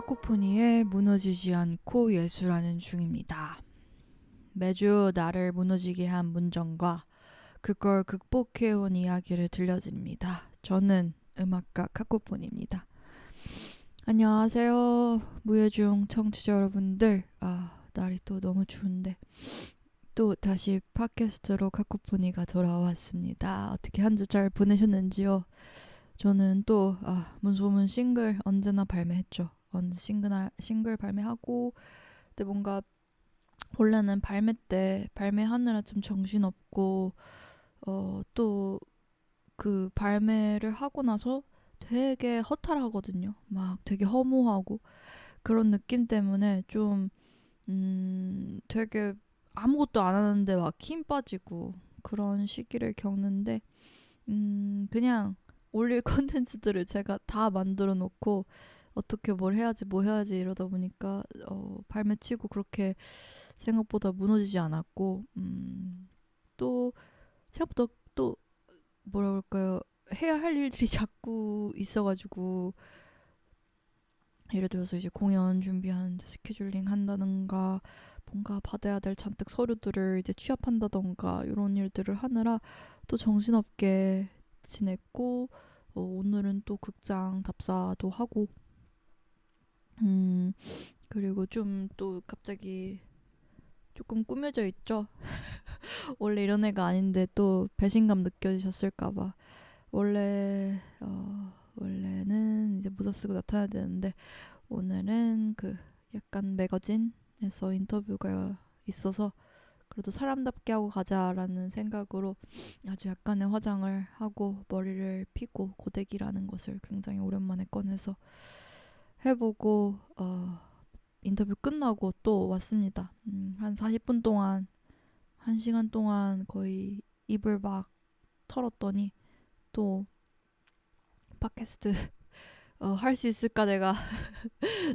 카코포니의 무너지지 않고 예술하는 중입니다. 매주 나를 무너지게 한 문정과 그걸 극복해온 이야기를 들려드립니다. 저는 음악가 카코포니입니다. 안녕하세요. 무예중 청취자 여러분들. 날이 또 너무 추운데 또 다시 팟캐스트로 카코포니가 돌아왔습니다. 어떻게 한 주 잘 보내셨는지요? 저는 또 문소문 싱글 언제나 발매했죠. 싱글 발매하고 근데 뭔가 원래는 발매 때 발매하느라 좀 정신없고 또 그 발매를 하고 나서 되게 허탈하거든요. 막 되게 허무하고 그런 느낌 때문에 좀 되게 아무것도 안 하는데 막 힘 빠지고 그런 시기를 겪는데 그냥 올릴 컨텐츠들을 제가 다 만들어 놓고 어떻게 뭘 해야지 뭐 해야지 이러다 보니까 발매치고 그렇게 생각보다 무너지지 않았고 또 생각보다 또 뭐라 그럴까요, 해야 할 일들이 자꾸 있어가지고 예를 들어서 이제 공연 준비하는데 스케줄링 한다든가 뭔가 받아야 될 잔뜩 서류들을 이제 취합한다던가 이런 일들을 하느라 또 정신없게 지냈고 오늘은 또 극장 답사도 하고 그리고 좀 또 갑자기 조금 꾸며져 있죠. 원래 이런 애가 아닌데 또 배신감 느껴지셨을까봐. 원래는 이제 모자 쓰고 나타나야 되는데 오늘은 그 약간 매거진에서 인터뷰가 있어서 그래도 사람답게 하고 가자라는 생각으로 아주 약간의 화장을 하고 머리를 피고 고데기라는 것을 굉장히 오랜만에 꺼내서 해보고 인터뷰 끝나고 또 왔습니다. 한 40분 동안 1시간 동안 거의 입을 막 털었더니 또 팟캐스트 할 수 있을까 내가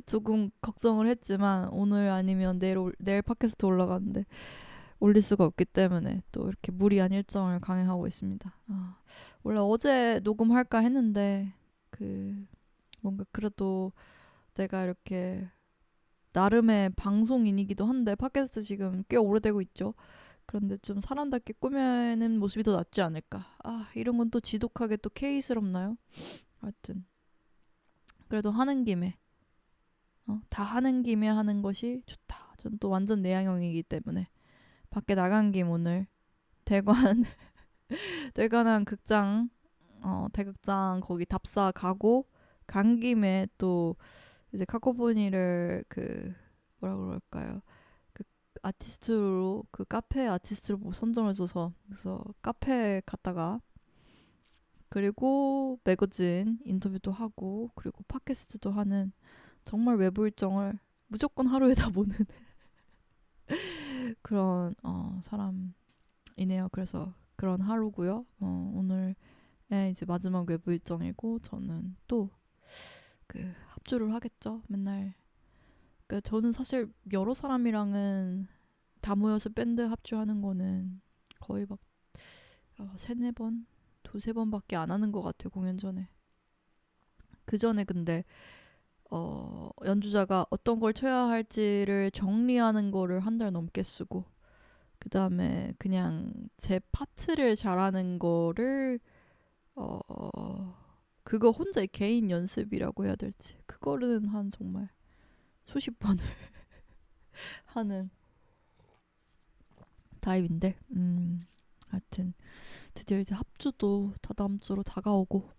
조금 걱정을 했지만 오늘 아니면 내일 팟캐스트 올라가는데 올릴 수가 없기 때문에 또 이렇게 무리한 일정을 강행하고 있습니다. 원래 어제 녹음할까 했는데 뭔가 그래도 내가 이렇게 나름의 방송인이기도 한데 팟캐스트 지금 꽤 오래되고 있죠. 그런데 좀 사람답게 꾸며낸 모습이 더 낫지 않을까. 이런 건 또 지독하게 또 K스럽나요? 하여튼 그래도 하는 김에 다 하는 김에 하는 것이 좋다. 전 또 완전 내향형이기 때문에 밖에 나간 김 오늘 대관 대관한 극장 대극장 거기 답사 가고 간 김에 또 이제 카코포니를 뭐라 그럴까요? 그 아티스트로 그 카페 아티스트로 뭐 선정을 줘서 그래서 카페에 갔다가 그리고 매거진 인터뷰도 하고 그리고 팟캐스트도 하는 정말 외부 일정을 무조건 하루에 다 보는 그런 사람이네요. 그래서 그런 하루고요. 오늘 이제 마지막 외부 일정이고 저는 또 합주를 하겠죠. 맨날. 저는 사실 여러 사람이랑은 다 모여서 밴드 합주하는 거는 거의 막 세네 번, 두세 번밖에 안 하는 것 같아요. 공연 전에. 그 전에 근데 연주자가 어떤 걸 쳐야 할지를 정리하는 거를 한 달 넘게 쓰고 그 다음에 그냥 제 파트를 잘하는 거를 그거 혼자 개인 연습이라고 해야 될지 그거는 한 정말 수십 번을 하는 타입인데 하여튼 드디어 이제 합주도 다다음 주로 다가오고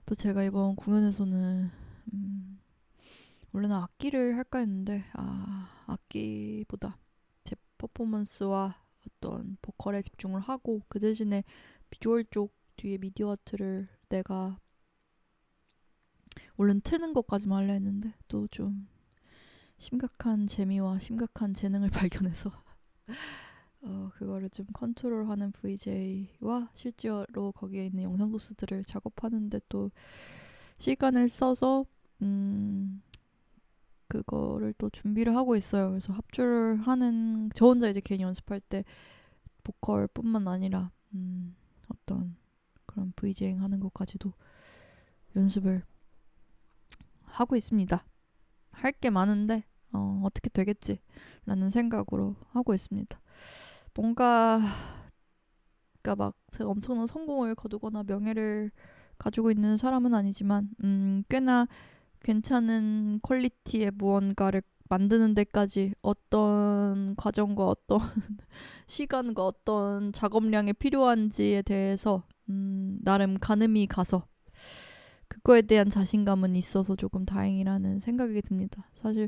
또 제가 이번 공연에서는 원래는 악기를 할까 했는데 악기보다 제 퍼포먼스와 어떤 보컬에 집중을 하고 그 대신에 비주얼 쪽 뒤에 미디어 아트를 내가 원래는 트는 것까지만 하려 했는데 또 좀 심각한 재미와 심각한 재능을 발견해서 그거를 좀 컨트롤하는 VJ와 실제로 거기에 있는 영상 소스들을 작업하는데 또 시간을 써서 그거를 또 준비를 하고 있어요. 그래서 합주를 하는 저 혼자 이제 괜히 연습할 때 보컬뿐만 아니라 어떤 그런 VJing 하는 것까지도 연습을 하고 있습니다. 할 게 많은데 어떻게 되겠지 라는 생각으로 하고 있습니다. 뭔가 그러니까 막 제가 엄청난 성공을 거두거나 명예를 가지고 있는 사람은 아니지만 꽤나 괜찮은 퀄리티의 무언가를 만드는 데까지 어떤 과정과 어떤 시간과 어떤 작업량이 필요한지에 대해서 나름 가늠이 가서 그거에 대한 자신감은 있어서 조금 다행이라는 생각이 듭니다. 사실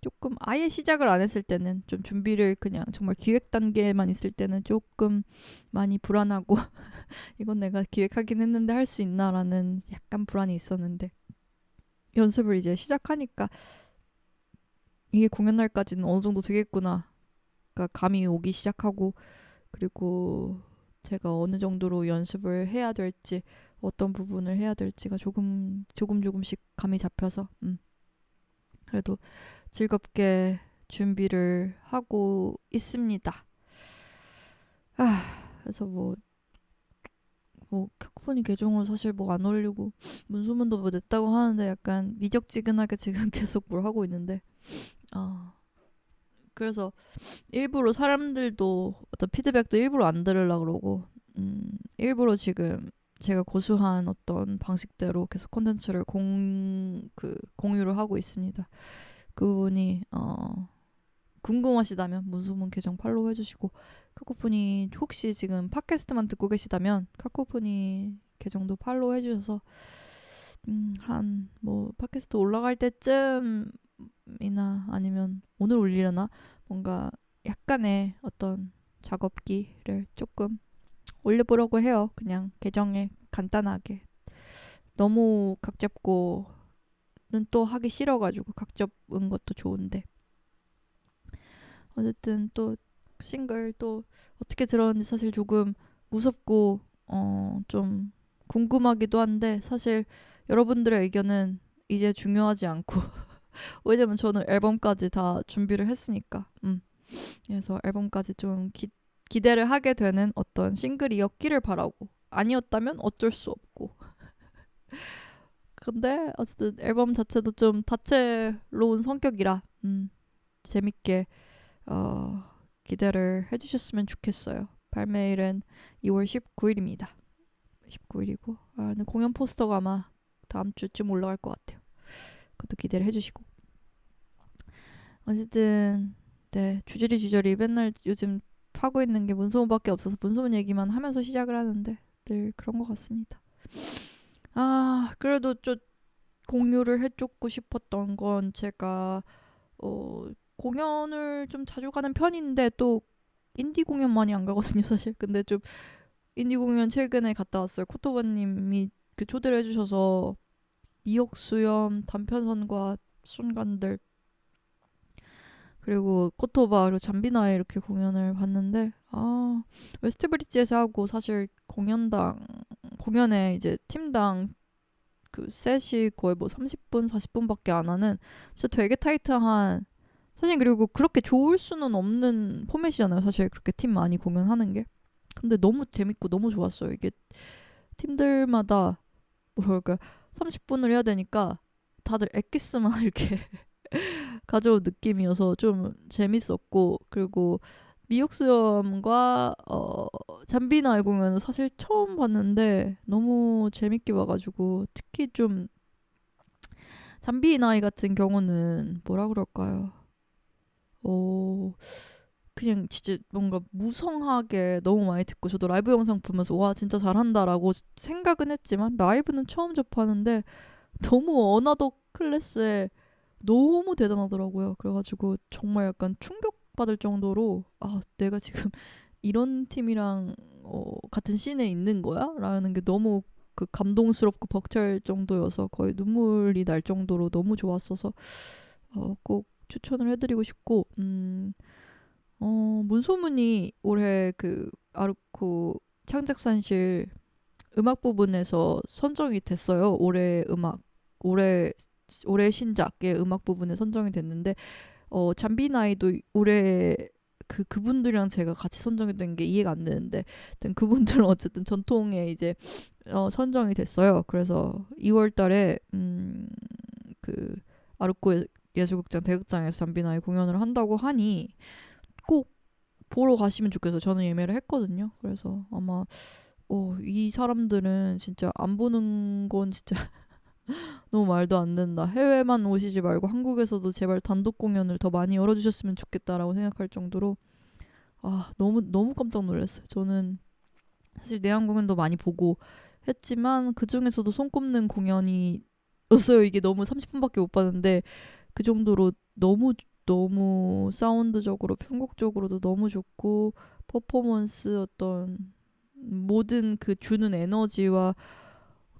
조금 아예 시작을 안 했을 때는 좀 준비를 그냥 정말 기획 단계에만 있을 때는 조금 많이 불안하고 이건 내가 기획하긴 했는데 할 수 있나라는 약간 불안이 있었는데 연습을 이제 시작하니까 이게 공연 날까지는 어느 정도 되겠구나. 그러니까 감이 오기 시작하고 그리고 제가 어느 정도로 연습을 해야 될지 어떤 부분을 해야 될지가 조금씩 감이 잡혀서 그래도 즐겁게 준비를 하고 있습니다. 그래서 카코포니 계정으로 사실 뭐 안 올리고 문소문도 뭐 냈다고 하는데 약간 미적지근하게 지금 계속 뭘 하고 있는데 그래서 일부러 사람들도 어떤 피드백도 일부러 안 들으려고 그러고 일부러 지금 제가 고수한 어떤 방식대로 계속 콘텐츠를 공유를 하고 있습니다. 그 부분이 궁금하시다면 문소문 계정 팔로우 해주시고 카코포니 혹시 지금 팟캐스트만 듣고 계시다면 카코포니 계정도 팔로우 해주셔서 한 뭐 팟캐스트 올라갈 때쯤이나 아니면 오늘 올리려나 뭔가 약간의 어떤 작업기를 조금 올려보려고 해요. 그냥 계정에 간단하게 너무 각 잡고는 또 하기 싫어가지고 각 잡은 것도 좋은데 어쨌든 또 싱글 또 어떻게 들었는지 사실 조금 무섭고 좀 궁금하기도 한데 사실 여러분들의 의견은 이제 중요하지 않고 왜냐면 저는 앨범까지 다 준비를 했으니까 그래서 앨범까지 좀 기대를 하게 되는 어떤 싱글이었기를 바라고 아니었다면 어쩔 수 없고 근데 어쨌든 앨범 자체도 좀 다채로운 성격이라 재밌게 기대를 해주셨으면 좋겠어요. 발매일은 2월 19일입니다. 19일이고 근데 공연 포스터가 아마 다음 주쯤 올라갈 것 같아요. 그것도 기대를 해주시고 어쨌든 네 주저리 맨날 요즘 하고 있는 게 문소문밖에 없어서 문소문 얘기만 하면서 시작을 하는데 늘 그런 것 같습니다. 그래도 좀 공유를 해주고 싶었던 건 제가 공연을 좀 자주 가는 편인데 또 인디 공연 많이 안 가거든요 사실. 근데 좀 인디 공연 최근에 갔다 왔어요. 코토바님이 그 초대를 해주셔서 미역수염, 단편선과 순간들 그리고 코토바 그리고 잠비나에 이렇게 공연을 봤는데 웨스트브리지에서 하고 사실 공연에 이제 팀당 그 셋이 거의 뭐 30분 40분밖에 안 하는 진짜 되게 타이트한 사실 그리고 그렇게 좋을 수는 없는 포맷이잖아요. 사실 그렇게 팀 많이 공연하는 게. 근데 너무 재밌고 너무 좋았어요. 이게 팀들마다 뭐랄까 30분을 해야 되니까 다들 엑기스만 이렇게 가져온 느낌이어서 좀 재밌었고 그리고 미역수염과 잠비나의 공연은 사실 처음 봤는데 너무 재밌게 봐가지고 특히 좀 잠비나이 같은 경우는 뭐라 그럴까요? 그냥 진짜 뭔가 무성하게 너무 많이 듣고 저도 라이브 영상 보면서 와 진짜 잘한다라고 생각은 했지만 라이브는 처음 접하는데 너무 어나더 클래스에 너무 대단하더라고요. 그래가지고 정말 약간 충격받을 정도로 내가 지금 이런 팀이랑 같은 씬에 있는 거야? 라는 게 너무 그 감동스럽고 벅찰 정도여서 거의 눈물이 날 정도로 너무 좋았어서 꼭 추천을 해드리고 싶고 문소문이 올해 그 아르코 창작산실 음악 부분에서 선정이 됐어요. 올해 신작의 음악 부분에 선정이 됐는데 잠비나이도 올해 그분들이랑 제가 같이 선정이 된 게 이해가 안 되는데 그분들은 어쨌든 전통의 이제 선정이 됐어요. 그래서 2월 달에 그 아르코 예술극장 대극장에서 잠비나이 공연을 한다고 하니 꼭 보러 가시면 좋겠어요. 저는 예매를 했거든요. 그래서 아마 이 사람들은 진짜 안 보는 건 진짜 너무 말도 안 된다. 해외만 오시지 말고 한국에서도 제발 단독 공연을 더 많이 열어주셨으면 좋겠다라고 생각할 정도로 너무 너무 깜짝 놀랐어요. 저는 사실 내한 공연도 많이 보고 했지만 그 중에서도 손꼽는 공연이었어요. 이게 너무 30분밖에 못 봤는데 그 정도로 너무 너무 사운드적으로 편곡적으로도 너무 좋고 퍼포먼스 어떤 모든 그 주는 에너지와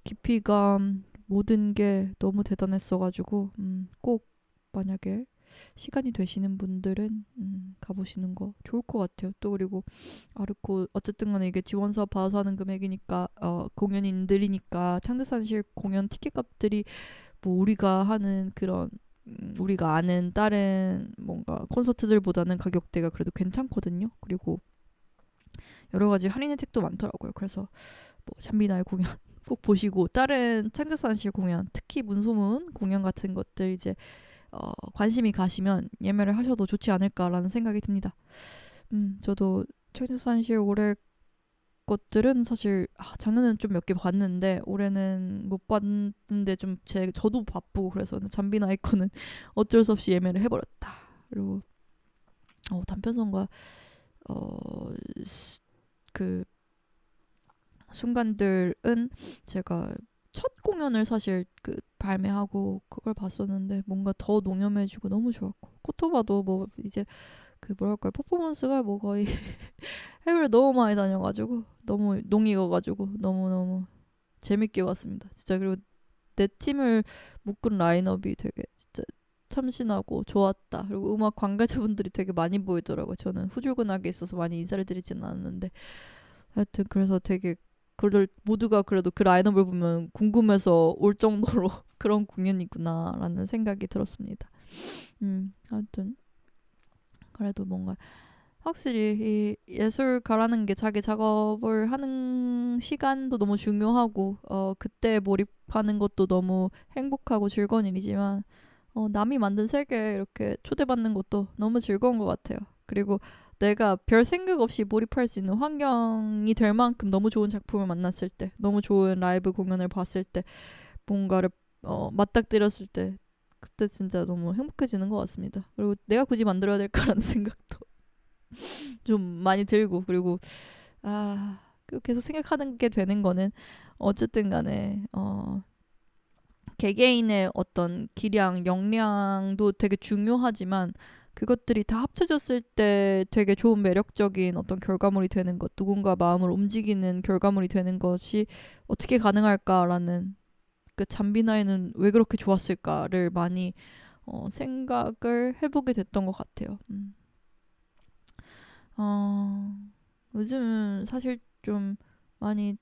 깊이감 모든 게 너무 대단했어가지고 꼭 만약에 시간이 되시는 분들은 가보시는 거 좋을 것 같아요. 또 그리고 아르코 어쨌든 간에 이게 지원 사업 받아서 하는 금액이니까 공연인들이니까 창대산실 공연 티켓 값들이 뭐 우리가 하는 그런 우리가 아는 다른 뭔가 콘서트들보다는 가격대가 그래도 괜찮거든요. 그리고 여러 가지 할인 혜택도 많더라고요. 그래서 뭐 잠비나의 공연 꼭 보시고 다른 창작산실 공연, 특히 문소문 공연 같은 것들 이제 관심이 가시면 예매를 하셔도 좋지 않을까라는 생각이 듭니다. 저도 창작산실 올해 것들은 사실 작년에는 좀 몇 개 봤는데 올해는 못 봤는데 좀 저도 바쁘고 그래서 잠비나 아이콘은 어쩔 수 없이 예매를 해버렸다. 그리고 단편성과 그 순간들은 제가 첫 공연을 사실 발매하고 그걸 봤었는데 뭔가 더 농염해지고 너무 좋았고 코토바도 뭐 이제 뭐랄까요 퍼포먼스가 뭐 거의 해외를 너무 많이 다녀가지고 너무 농익어가지고 너무너무 재밌게 봤습니다. 진짜 그리고 내 팀을 묶은 라인업이 되게 진짜 참신하고 좋았다. 그리고 음악 관계자분들이 되게 많이 보이더라고요. 저는 후줄근하게 있어서 많이 인사를 드리진 않았는데 하여튼 그래서 되게 모두가 그래도 그 라인업을 보면 궁금해서 올 정도로 그런 공연이구나라는 생각이 들었습니다. 하여튼 그래도 뭔가 확실히 이 예술가라는 게 자기 작업을 하는 시간도 너무 중요하고 그때 몰입하는 것도 너무 행복하고 즐거운 일이지만 남이 만든 세계에 이렇게 초대받는 것도 너무 즐거운 것 같아요. 그리고 내가 별 생각 없이 몰입할 수 있는 환경이 될 만큼 너무 좋은 작품을 만났을 때, 너무 좋은 라이브 공연을 봤을 때, 뭔가를 맞닥뜨렸을 때, 그때 진짜 너무 행복해지는 것 같습니다. 그리고 내가 굳이 만들어야 될까라는 생각도 좀 많이 들고, 그리고 계속 생각하는 게 되는 거는 어쨌든 간에 개개인의 어떤 기량, 역량도 되게 중요하지만 그것들이 다 합쳐졌을 때 되게 좋은 매력적인 어떤 결과물이 되는 것, 누군가 마음을 움직이는 결과물이 되는 것이 어떻게 가능할까라는 그 잠비나이는 왜 그렇게 좋았을까를 많이 생각을 해보게 됐던 것 같아요. 요즘은 사실 좀 많이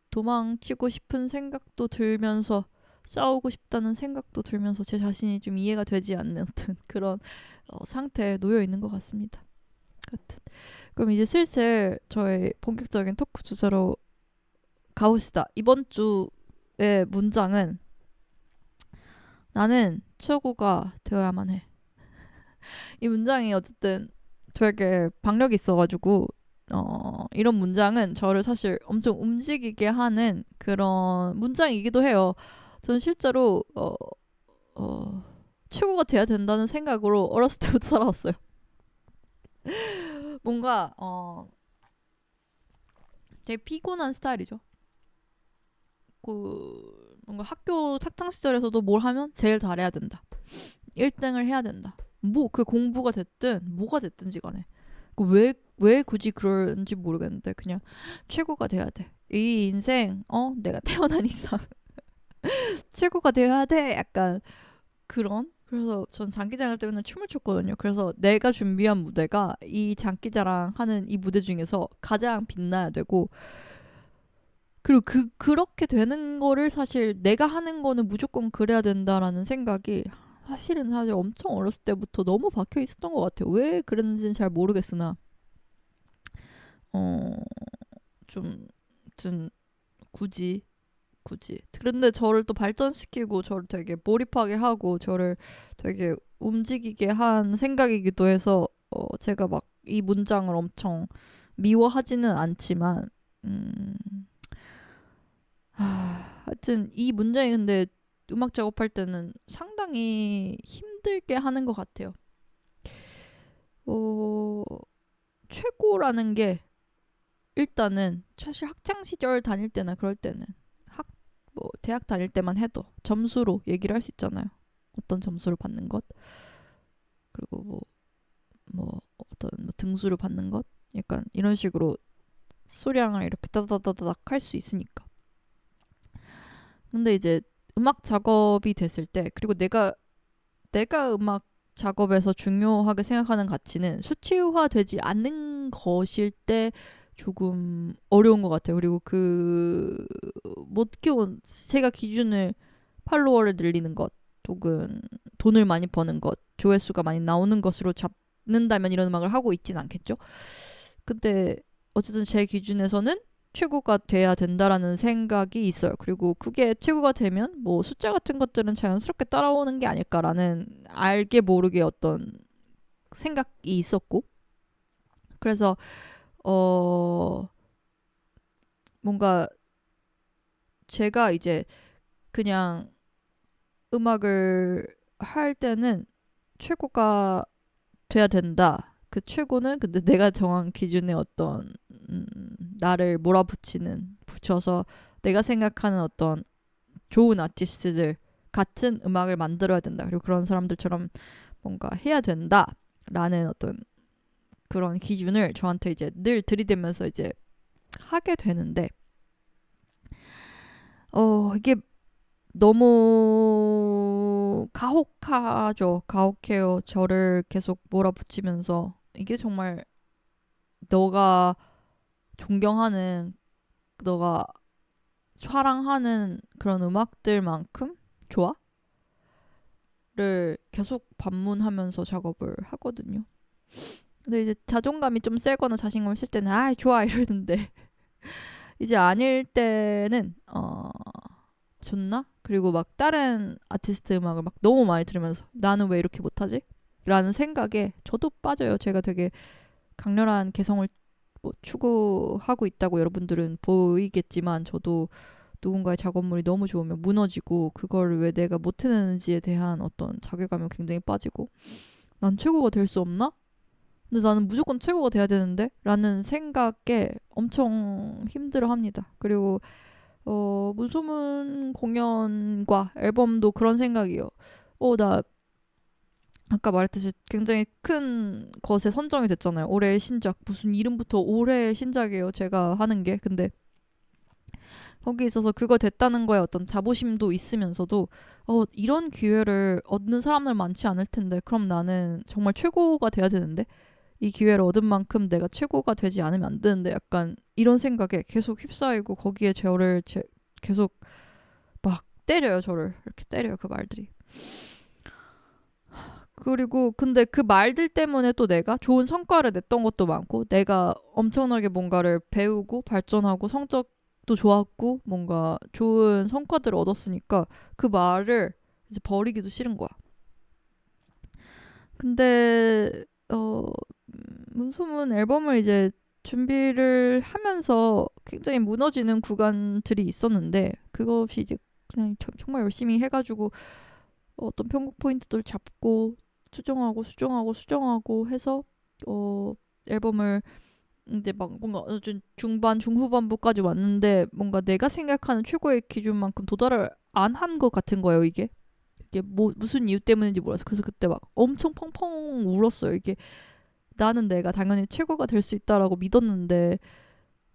도망치고 싶은 생각도 들면서 싸우고 싶다는 생각도 들면서 제 자신이 좀 이해가 되지 않는 어떤 그런 상태에 놓여 있는 것 같습니다. 하여튼 그럼 이제 슬슬 저의 본격적인 토크 주제로 가봅시다. 이번 주의 문장은 나는 최고가 되어야만 해. 이 문장이 어쨌든 되게 박력이 있어가지고 이런 문장은 저를 사실 엄청 움직이게 하는 그런 문장이기도 해요. 저는 실제로 최고가 돼야 된다는 생각으로 어렸을 때부터 살아왔어요. 뭔가 되게 피곤한 스타일이죠. 뭔가 학교 학창 시절에서도 뭘 하면 제일 잘해야 된다. 1등을 해야 된다. 뭐 그 공부가 됐든 뭐가 됐든지 간에 왜 굳이 그런지 모르겠는데 그냥 최고가 돼야 돼. 이 인생 내가 태어난 이상 최고가 돼야 돼. 약간 그런. 그래서 전 장기자랑 때문에 춤을 췄거든요. 그래서 내가 준비한 무대가 이 장기자랑 하는 이 무대 중에서 가장 빛나야 되고 그리고 그렇게 되는 거를 사실 내가 하는 거는 무조건 그래야 된다라는 생각이 사실 엄청 어렸을 때부터 너무 박혀 있었던 것 같아요. 왜 그랬는지는 잘 모르겠으나 좀 굳이. 그런데 저를 또 발전시키고 저를 되게 몰입하게 하고 저를 되게 움직이게 한 생각이기도 해서 제가 막 이 문장을 엄청 미워하지는 않지만 음, 하여튼 이 문장이 근데 음악 작업할 때는 상당히 힘들게 하는 것 같아요. 어, 최고라는 게 일단은 사실 학창 시절 다닐 때나 그럴 때는 대학 다닐 때만 해도 점수로 얘기를 할 수 있잖아요. 어떤 점수를 받는 것, 그리고 어떤 등수를 받는 것, 약간 이런 식으로 소량을 이렇게 따다다닥 할 수 있으니까. 근데 이제 음악 작업이 됐을 때, 그리고 내가 음악 작업에서 중요하게 생각하는 가치는 수치화되지 않는 것일 때 조금 어려운 것 같아요. 그리고 못 끼운 제가 기준을 팔로워를 늘리는 것, 혹은 돈을 많이 버는 것, 조회수가 많이 나오는 것으로 잡는다면 이런 음악을 하고 있진 않겠죠. 근데 어쨌든 제 기준에서는 최고가 돼야 된다라는 생각이 있어요. 그리고 그게 최고가 되면 뭐 숫자 같은 것들은 자연스럽게 따라오는 게 아닐까라는 알게 모르게 어떤 생각이 있었고, 그래서 어 뭔가 제가 이제 그냥 음악을 할 때는 최고가 돼야 된다. 그 최고는 근데 내가 정한 기준의 어떤 음, 나를 붙여서 내가 생각하는 어떤 좋은 아티스트들 같은 음악을 만들어야 된다. 그리고 그런 사람들처럼 뭔가 해야 된다라는 어떤 그런 기준을 저한테 이제 늘 들이대면서 이제 하게 되는데, 이게 너무 가혹하죠. 가혹해요. 저를 계속 몰아붙이면서 이게 정말 너가 존경하는, 너가 사랑하는 그런 음악들만큼 좋아? 를 계속 반문하면서 작업을 하거든요. 근데 이제 자존감이 좀 세거나 자신감이 쓸 때는 좋아 이러는데 이제 아닐 때는 좋나? 그리고 막 다른 아티스트 음악을 막 너무 많이 들으면서 나는 왜 이렇게 못하지? 라는 생각에 저도 빠져요. 제가 되게 강렬한 개성을 추구하고 있다고 여러분들은 보이겠지만 저도 누군가의 작업물이 너무 좋으면 무너지고 그걸 왜 내가 못해내는지에 대한 어떤 자괴감이 굉장히 빠지고 난 최고가 될 수 없나? 근데 나는 무조건 최고가 돼야 되는데? 라는 생각에 엄청 힘들어합니다. 그리고 문소문 공연과 앨범도 그런 생각이에요. 나 아까 말했듯이 굉장히 큰 것에 선정이 됐잖아요. 올해의 신작. 무슨 이름부터 올해의 신작이에요. 제가 하는 게. 근데 거기 있어서 그거 됐다는 거에 어떤 자부심도 있으면서도 이런 기회를 얻는 사람들 많지 않을 텐데 그럼 나는 정말 최고가 돼야 되는데 이 기회를 얻은 만큼 내가 최고가 되지 않으면 안 되는데 약간 이런 생각에 계속 휩싸이고 거기에 저를 계속 막 때려요. 저를 이렇게 때려요. 그 말들이. 그리고 근데 그 말들 때문에 또 내가 좋은 성과를 냈던 것도 많고 내가 엄청나게 뭔가를 배우고 발전하고 성적도 좋았고 뭔가 좋은 성과들을 얻었으니까 그 말을 이제 버리기도 싫은 거야. 근데 문소문 앨범을 이제 준비를 하면서 굉장히 무너지는 구간들이 있었는데 그것이 이제 그냥 정말 열심히 해가지고 어떤 편곡 포인트들 잡고 수정하고 해서 앨범을 이제 막 뭔가 좀 중반 중후반부까지 왔는데 뭔가 내가 생각하는 최고의 기준만큼 도달을 안 한 것 같은 거예요. 이게 무슨 이유 때문인지 몰라서 그래서 그때 막 엄청 펑펑 울었어요. 이게 나는 내가 당연히 최고가 될 수 있다라고 믿었는데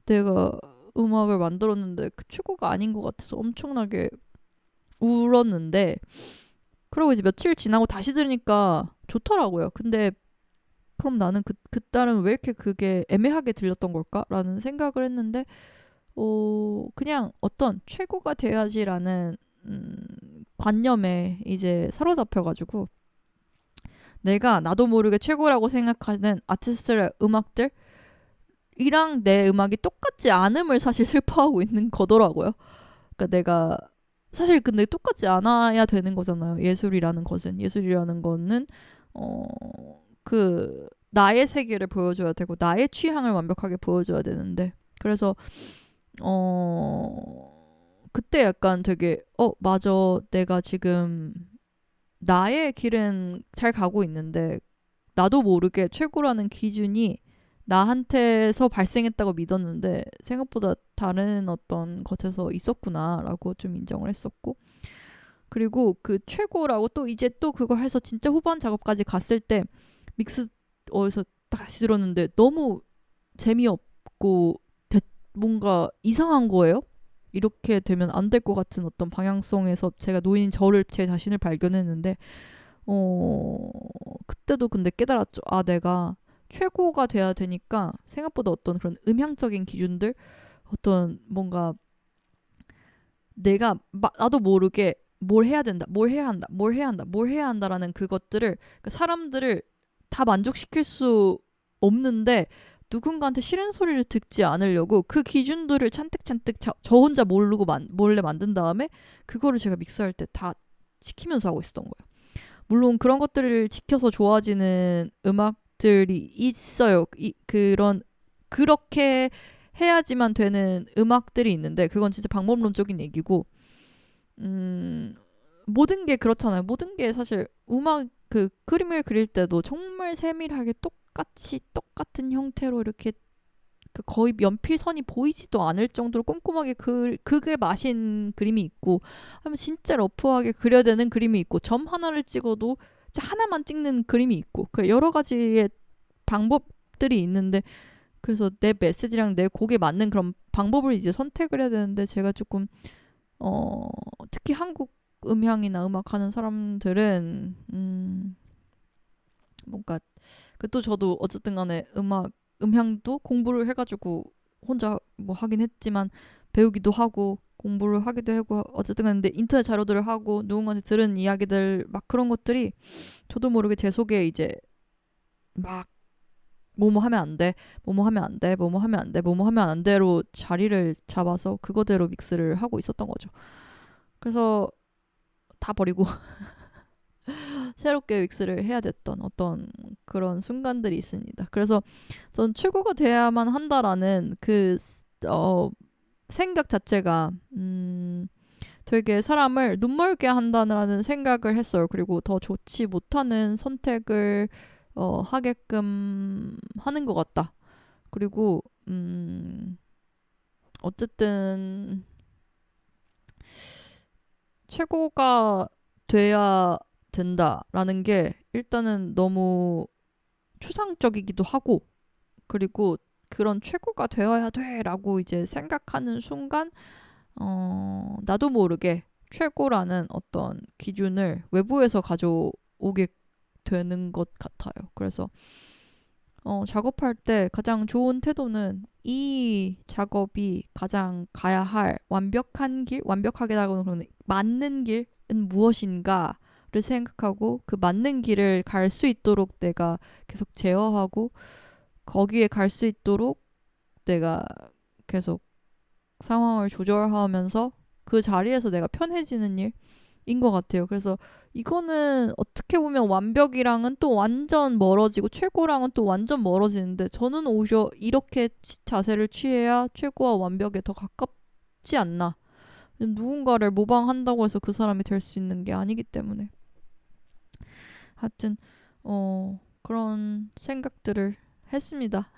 내가 음악을 만들었는데 그 최고가 아닌 것 같아서 엄청나게 울었는데 그리고 이제 며칠 지나고 다시 들으니까 좋더라고요. 근데 그럼 나는 그딸은 왜 이렇게 그게 애매하게 들렸던 걸까라는 생각을 했는데 그냥 어떤 최고가 돼야지라는 관념에 이제 사로잡혀가지고 내가 나도 모르게 최고라고 생각하는 아티스트의 음악들이 이랑 내 음악이 똑같지 않음을 사실 슬퍼하고 있는 거더라고요. 그러니까 내가 사실 근데 똑같지 않아야 되는 거잖아요. 예술이라는 거는 어 그 나의 세계를 보여줘야 되고 나의 취향을 완벽하게 보여줘야 되는데 그래서 그때 약간 되게 맞아, 내가 지금 나의 길은 잘 가고 있는데 나도 모르게 최고라는 기준이 나한테서 발생했다고 믿었는데 생각보다 다른 어떤 것에서 있었구나라고 좀 인정을 했었고, 그리고 그 최고라고 또 이제 또 그거 해서 진짜 후반 작업까지 갔을 때 믹스 어디서 다시 들었는데 너무 재미없고 뭔가 이상한 거예요. 이렇게 되면 안 될 것 같은 어떤 방향성에서 제가 놓인 제 자신을 발견했는데 그때도 근데 깨달았죠. 아, 내가 최고가 돼야 되니까 생각보다 어떤 그런 음향적인 기준들, 어떤 뭔가 내가 나도 모르게 뭘 해야 된다, 뭘 해야 한다, 뭘 해야 한다, 뭘 해야 한다라는 그것들을, 그 사람들을 다 만족시킬 수 없는데 누군가한테 싫은 소리를 듣지 않으려고 그 기준들을 찬뜩찬뜩 저 혼자 모르고 몰래 만든 다음에 그거를 제가 믹스할 때 다 지키면서 하고 있었던 거예요. 물론 그런 것들을 지켜서 좋아지는 음악들이 있어요. 그렇게 해야지만 되는 음악들이 있는데 그건 진짜 방법론적인 얘기고, 모든 게 그렇잖아요. 모든 게 사실 음악 그 그림을 그릴 때도 정말 세밀하게 똑같이 똑같은 형태로 이렇게 그 거의 연필선이 보이지도 않을 정도로 꼼꼼하게 그게 마신 그림이 있고, 하면 진짜 러프하게 그려야 되는 그림이 있고, 점 하나를 찍어도 진짜 하나만 찍는 그림이 있고, 그 여러 가지의 방법들이 있는데, 그래서 내 메시지랑 내 곡에 맞는 그런 방법을 이제 선택을 해야 되는데, 제가 조금 특히 한국 음향이나 음악 하는 사람들은 뭔가 또 저도 어쨌든 간에 음향도 공부를 해가지고 혼자 뭐 하긴 했지만 배우기도 하고 공부를 하기도 하고 어쨌든 간에 근데 인터넷 자료들을 하고 누군가한테 들은 이야기들 막 그런 것들이 저도 모르게 제 속에 이제 막 뭐뭐 하면 안 돼, 뭐뭐 하면 안 돼, 뭐뭐 하면 안 돼, 뭐뭐 하면 안 돼로 자리를 잡아서 그거대로 믹스를 하고 있었던 거죠. 그래서 다 버리고 새롭게 믹스를 해야 됐던 어떤 그런 순간들이 있습니다. 그래서 전 최고가 돼야만 한다라는 생각 자체가 되게 사람을 눈멀게 한다는 생각을 했어요. 그리고 더 좋지 못하는 선택을 하게끔 하는 것 같다. 그리고 어쨌든 최고가 돼야 된다라는 게 일단은 너무 추상적이기도 하고, 그리고 그런 최고가 되어야 돼라고 이제 생각하는 순간 나도 모르게 최고라는 어떤 기준을 외부에서 가져오게 되는 것 같아요. 그래서 작업할 때 가장 좋은 태도는 이 작업이 가장 가야 할 완벽한 길, 완벽하게라고는 그러는 맞는 길은 무엇인가를 생각하고 그 맞는 길을 갈 수 있도록 내가 계속 제어하고 거기에 갈 수 있도록 내가 계속 상황을 조절하면서 그 자리에서 내가 편해지는 일인 것 같아요. 그래서 이거는 어떻게 보면 완벽이랑은 또 완전 멀어지고 최고랑은 또 완전 멀어지는데 저는 오히려 이렇게 자세를 취해야 최고와 완벽에 더 가깝지 않나. 누군가를 모방한다고 해서 그 사람이 될 수 있는 게 아니기 때문에. 하여튼 그런 생각들을 했습니다.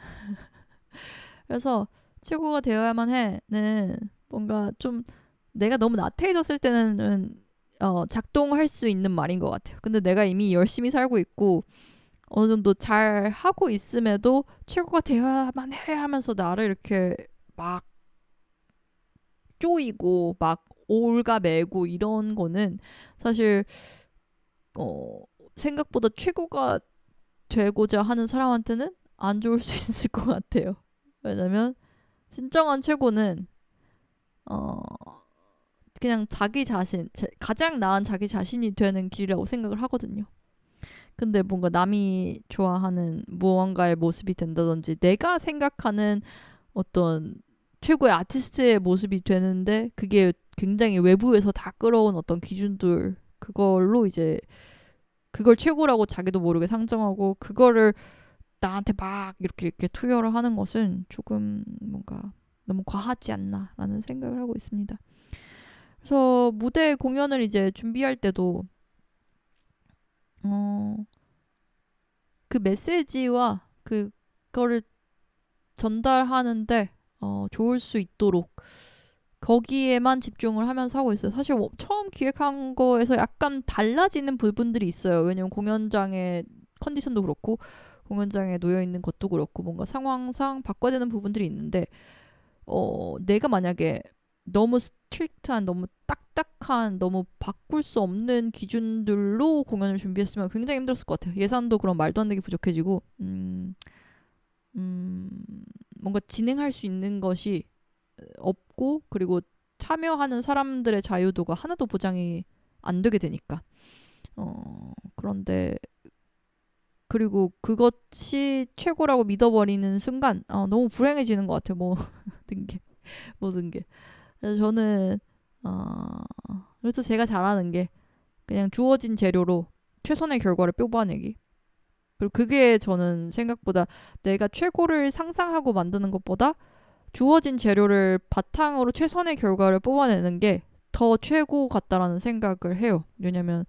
그래서 최고가 되어야만 해는 뭔가 좀 내가 너무 나태해졌을 때는 작동할 수 있는 말인 것 같아요. 근데 내가 이미 열심히 살고 있고 어느 정도 잘 하고 있음에도 최고가 되어야만 해 하면서 나를 이렇게 막 쪼이고 막 올가매고 이런 거는 사실 어, 생각보다 최고가 되고자 하는 사람한테는 안 좋을 수 있을 것 같아요. 왜냐면 진정한 최고는 어, 그냥 자기 자신, 가장 나은 자기 자신이 되는 길이라고 생각을 하거든요. 근데 뭔가 남이 좋아하는 무언가의 모습이 된다든지 내가 생각하는 어떤 최고의 아티스트의 모습이 되는데 그게 굉장히 외부에서 다 끌어온 어떤 기준들 그걸로 이제 그걸 최고라고 자기도 모르게 상정하고 그거를 나한테 막 이렇게 투여를 하는 것은 조금 뭔가 너무 과하지 않나라는 생각을 하고 있습니다. 그래서 무대 공연을 이제 준비할 때도 어, 그 메시지와 그거를 전달하는데 좋을 수 있도록 거기에만 집중을 하면서 하고 있어요. 사실 처음 기획한 거에서 약간 달라지는 부분들이 있어요. 왜냐면 공연장의 컨디션도 그렇고 공연장에 놓여 있는 것도 그렇고 뭔가 상황상 바꿔야 되는 부분들이 있는데 내가 만약에 너무 스트릭트한 너무 딱딱한 너무 바꿀 수 없는 기준들로 공연을 준비했으면 굉장히 힘들었을 것 같아요. 예산도 그런 말도 안 되게 부족해지고 음, 뭔가 진행할 수 있는 것이 없고 그리고 참여하는 사람들의 자유도가 하나도 보장이 안 되게 되니까 그런데 그리고 그것이 최고라고 믿어버리는 순간 너무 불행해지는 것 같아요. 모든 게 모든 게. 그래서 저는 그래서 제가 잘하는 게 그냥 주어진 재료로 최선의 결과를 뽑아내기. 그리고 그게 저는 생각보다 내가 최고를 상상하고 만드는 것보다 주어진 재료를 바탕으로 최선의 결과를 뽑아내는 게 더 최고 같다라는 생각을 해요. 왜냐면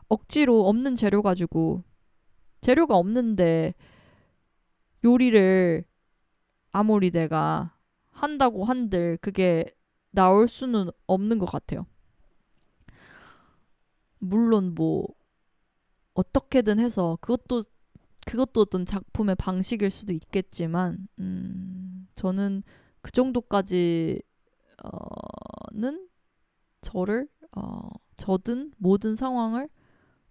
억지로 없는 재료 가지고 재료가 없는데 요리를 아무리 내가 한다고 한들 그게 나올 수는 없는 것 같아요. 물론 뭐 어떻게든 해서 그것도 어떤 작품의 방식일 수도 있겠지만 저는 그 정도까지는 저를 저든 모든 상황을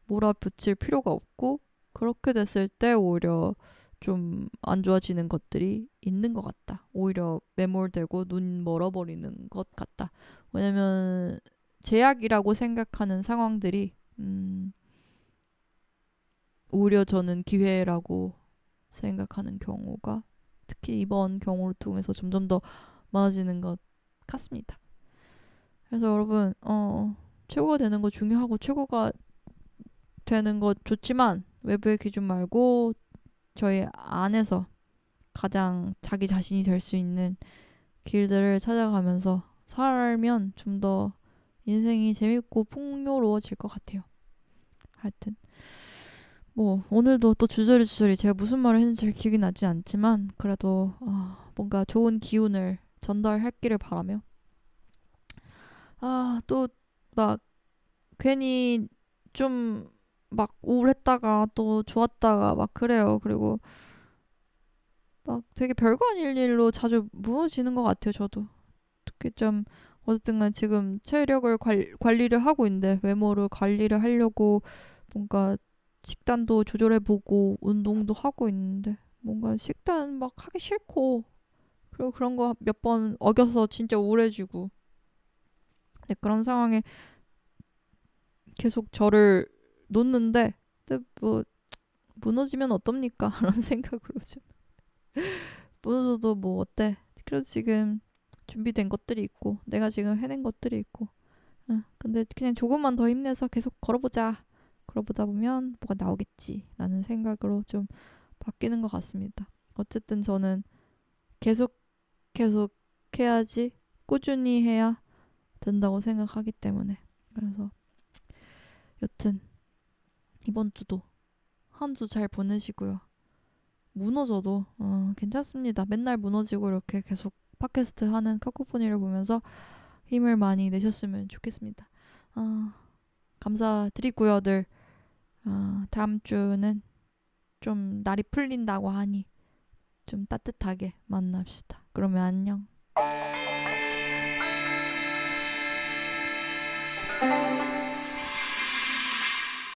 몰아붙일 필요가 없고 그렇게 됐을 때 오히려 좀 안 좋아지는 것들이 있는 것 같다. 오히려 매몰되고 눈 멀어버리는 것 같다. 왜냐면 제약이라고 생각하는 상황들이 오히려 저는 기회라고 생각하는 경우가 특히 이번 경우를 통해서 점점 더 많아지는 것 같습니다. 그래서 여러분 최고가 되는 거 중요하고 최고가 되는 거 좋지만 외부의 기준 말고 저희 안에서 가장 자기 자신이 될 수 있는 길들을 찾아가면서 살면 좀 더 인생이 재밌고 풍요로워질 것 같아요. 하여튼 뭐 오늘도 또 주저리 제가 무슨 말을 했는지 잘 기억이 나지 않지만 그래도 뭔가 좋은 기운을 전달했기를 바라며 또 막 괜히 좀 막 우울했다가 또 좋았다가 막 그래요. 그리고 막 되게 별거 아닐 일로 자주 무너지는 것 같아요. 저도 특히 좀 어쨌든 간 지금 체력을 관리를 하고 있는데 외모를 관리를 하려고 뭔가 식단도 조절해보고 운동도 하고 있는데 뭔가 식단 막 하기 싫고 그리고 그런 거 몇 번 어겨서 진짜 우울해지고 네, 그런 상황에 계속 저를 놓는데 근데 뭐 무너지면 어떻습니까? 라는 생각으로 좀 무너져도 뭐 어때? 그래도 지금 준비된 것들이 있고 내가 지금 해낸 것들이 있고 근데 그냥 조금만 더 힘내서 계속 걸어보자. 걸어보다 보면 뭐가 나오겠지라는 생각으로 좀 바뀌는 것 같습니다. 어쨌든 저는 계속 해야지 꾸준히 해야 된다고 생각하기 때문에 그래서 여튼 이번 주도 한 주 잘 보내시고요. 무너져도 괜찮습니다. 맨날 무너지고 이렇게 계속 팟캐스트 하는 카코포니를 보면서 힘을 많이 내셨으면 좋겠습니다. 감사드리고요, 늘. 다음 주는 좀 날이 풀린다고 하니 좀 따뜻하게 만납시다. 그러면 안녕.